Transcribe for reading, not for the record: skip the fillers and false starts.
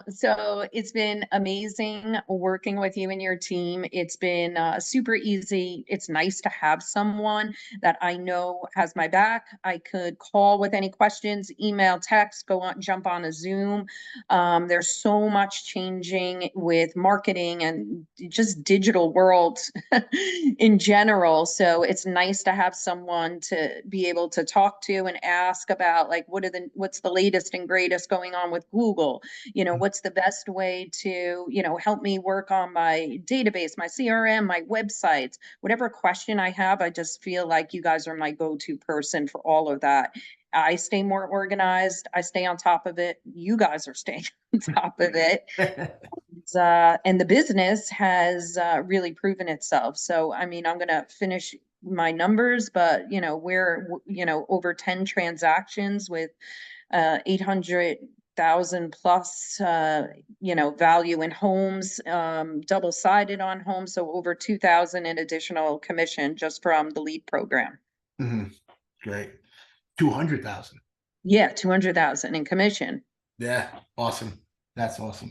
So it's been amazing working with you and your team. It's been super easy. It's nice to have someone that I know has my back. I could call with any questions, email, text, go on, jump on a Zoom. There's so much changing with marketing and just digital world in general. So it's nice to have someone to be able to talk to and ask about like what's the latest and greatest going on with Google. What's the best way to, help me work on my database, my CRM, my websites, whatever question I have. I just feel like you guys are my go-to person for all of that. I stay more organized. I stay on top of it. You guys are staying on top of it. And the business has really proven itself. So, I mean, I'm going to finish my numbers, but, we're, over 10 transactions with 800,000 plus, value in homes, double-sided on homes. So over 2,000 in additional commission just from the LEAD program. Great. 200,000. Yeah, 200,000 in commission. Yeah, awesome. That's awesome.